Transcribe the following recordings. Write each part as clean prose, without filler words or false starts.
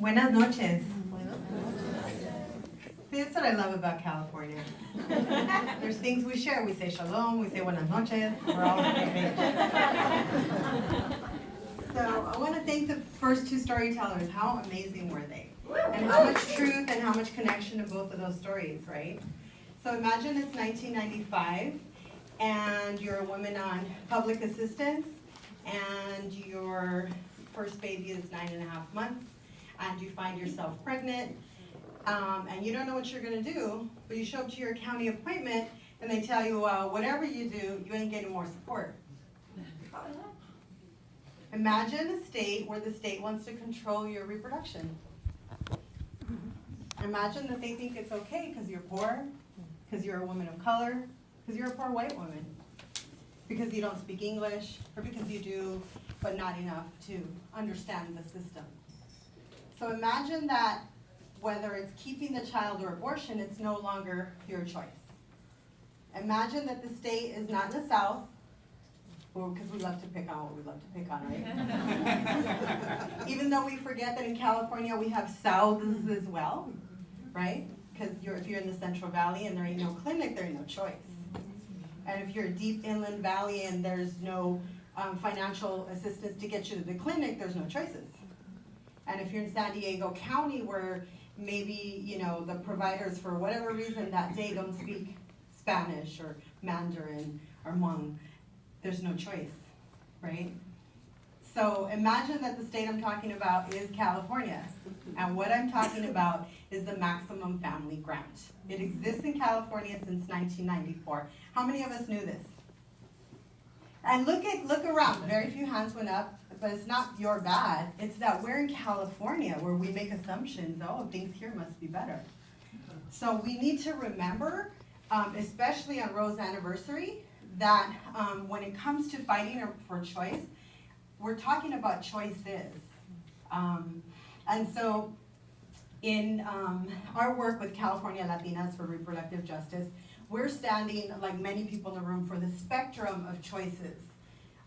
Buenas noches. See, that's what I love about California. There's things we share. We say shalom, we say buenas noches. We're all on the same page. So I want to thank the first two storytellers. How amazing were they? And how much truth and how much connection in both of those stories, right? So imagine it's 1995 and you're a woman on public assistance and your first baby is 9.5 months and you find yourself pregnant and you don't know what you're going to do, but you show up to your county appointment and they tell you, whatever you do, you ain't getting more support. Imagine a state where the state wants to control your reproduction. Imagine that they think it's okay because you're poor, because you're a woman of color, because you're a poor white woman, because you don't speak English, or because you do, but not enough to understand the system. So imagine that whether it's keeping the child or abortion, it's no longer your choice. Imagine that the state is not in the South, because we love to pick on what we love to pick on, right? Even though we forget that in California we have Souths as well, right? Because if you're in the Central Valley and there ain't no clinic, there ain't no choice. And if you're a deep inland valley and there's no financial assistance to get you to the clinic, there's no choices. And if you're in San Diego County where maybe, the providers for whatever reason that day don't speak Spanish or Mandarin or Hmong, there's no choice, right? So imagine that the state I'm talking about is California. And what I'm talking about is the maximum family grant. It exists in California since 1994. How many of us knew this? And look around, very few hands went up, but it's not your bad. It's that we're in California where we make assumptions, things here must be better. So we need to remember, especially on Roe's anniversary, that when it comes to fighting for choice, we're talking about choices. And so in our work with California Latinas for Reproductive Justice, we're standing, like many people in the room, for the spectrum of choices.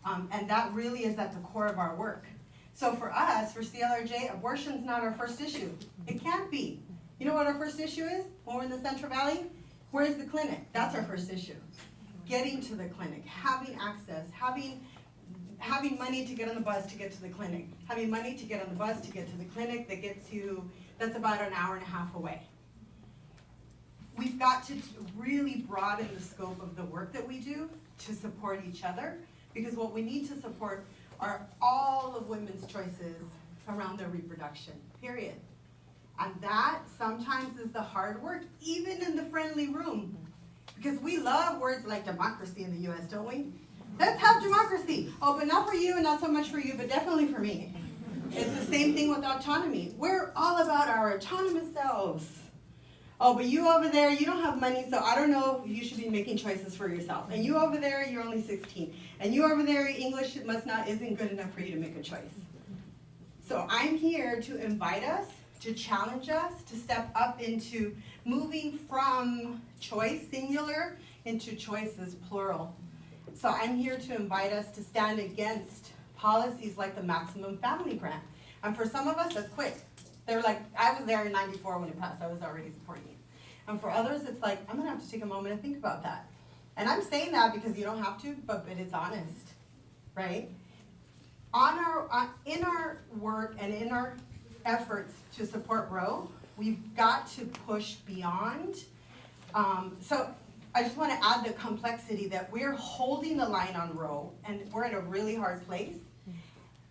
And that really is at the core of our work. So for us, for CLRJ, abortion's not our first issue. It can't be. You know what our first issue is when we're in the Central Valley? Where's the clinic? That's our first issue. Getting to the clinic, having access, having money to get on the bus to get to the clinic, having money to get on the bus to get to the clinic that's about an hour and a half away. We've got to really broaden the scope of the work that we do to support each other, because what we need to support are all of women's choices around their reproduction, period. And that sometimes is the hard work, even in the friendly room. Because we love words like democracy in the US, don't we? Let's have democracy. Oh, but not for you and not so much for you, but definitely for me. It's the same thing with autonomy. We're all about our autonomous selves. Oh, but you over there, you don't have money, so I don't know if you should be making choices for yourself. And you over there, you're only 16. And you over there, English isn't good enough for you to make a choice. So I'm here to invite us, to challenge us, to step up into moving from choice, singular, into choices, plural. So I'm here to invite us to stand against policies like the maximum family grant. And for some of us, that's quick. They're like, I was there in 94 when it passed, I was already supporting it. And for others, it's like, I'm gonna have to take a moment and think about that. And I'm saying that because you don't have to, but it's honest, right? In our work and in our efforts to support Roe, we've got to push beyond. So I just want to add the complexity that we're holding the line on Roe, and we're in a really hard place.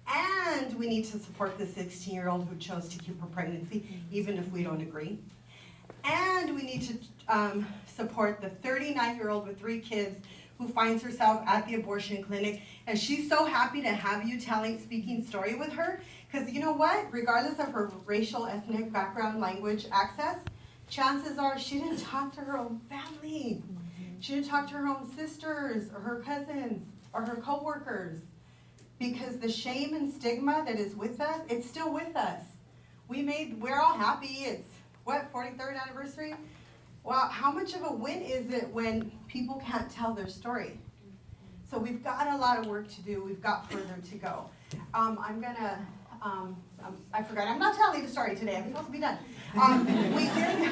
And we need to support the 16-year-old who chose to keep her pregnancy, even if we don't agree. And we need to support the 39-year-old with 3 kids who finds herself at the abortion clinic, and she's so happy to have you speaking story with her, because you know what? Regardless of her racial, ethnic background, language, access, chances are she didn't talk to her own family. She didn't talk to her own sisters or her cousins or her coworkers, because the shame and stigma that is with us, it's still with us. We're all happy. It's 43rd anniversary? Well, how much of a win is it when people can't tell their story? So we've got a lot of work to do. We've got further to go. I'm gonna I forgot, I'm not telling the story today, I'm supposed to be done. We did,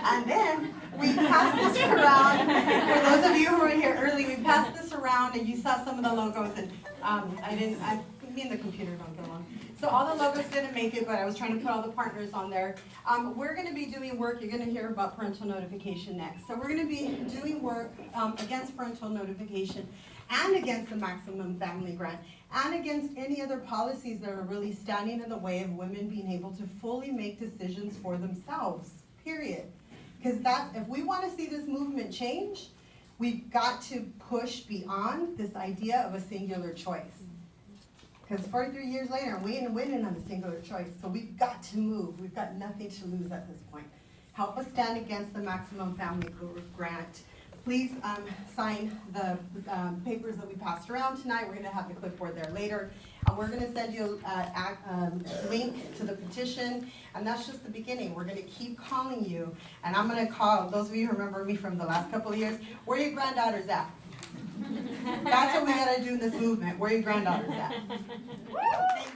and then we passed this around. For those of you who were here early, we passed this around, and you saw some of the logos, and me and the computer don't get along. So all the logos didn't make it, but I was trying to put all the partners on there. We're going to be doing work, you're going to hear about parental notification next. So we're going to be doing work against parental notification and against the maximum family grant and against any other policies that are really standing in the way of women being able to fully make decisions for themselves, period. Because if we want to see this movement change, we've got to push beyond this idea of a singular choice. Because 43 years later, we ain't winning on the singular choice, so we've got to move. We've got nothing to lose at this point. Help us stand against the maximum family grant. Please sign the papers that we passed around tonight. We're going to have the clipboard there later. We're going to send you a link to the petition, and that's just the beginning. We're going to keep calling you, and I'm going to call, those of you who remember me from the last couple of years, where are your granddaughters at? That's what we got to do in this movement. Where are your granddaughters at? Thank you.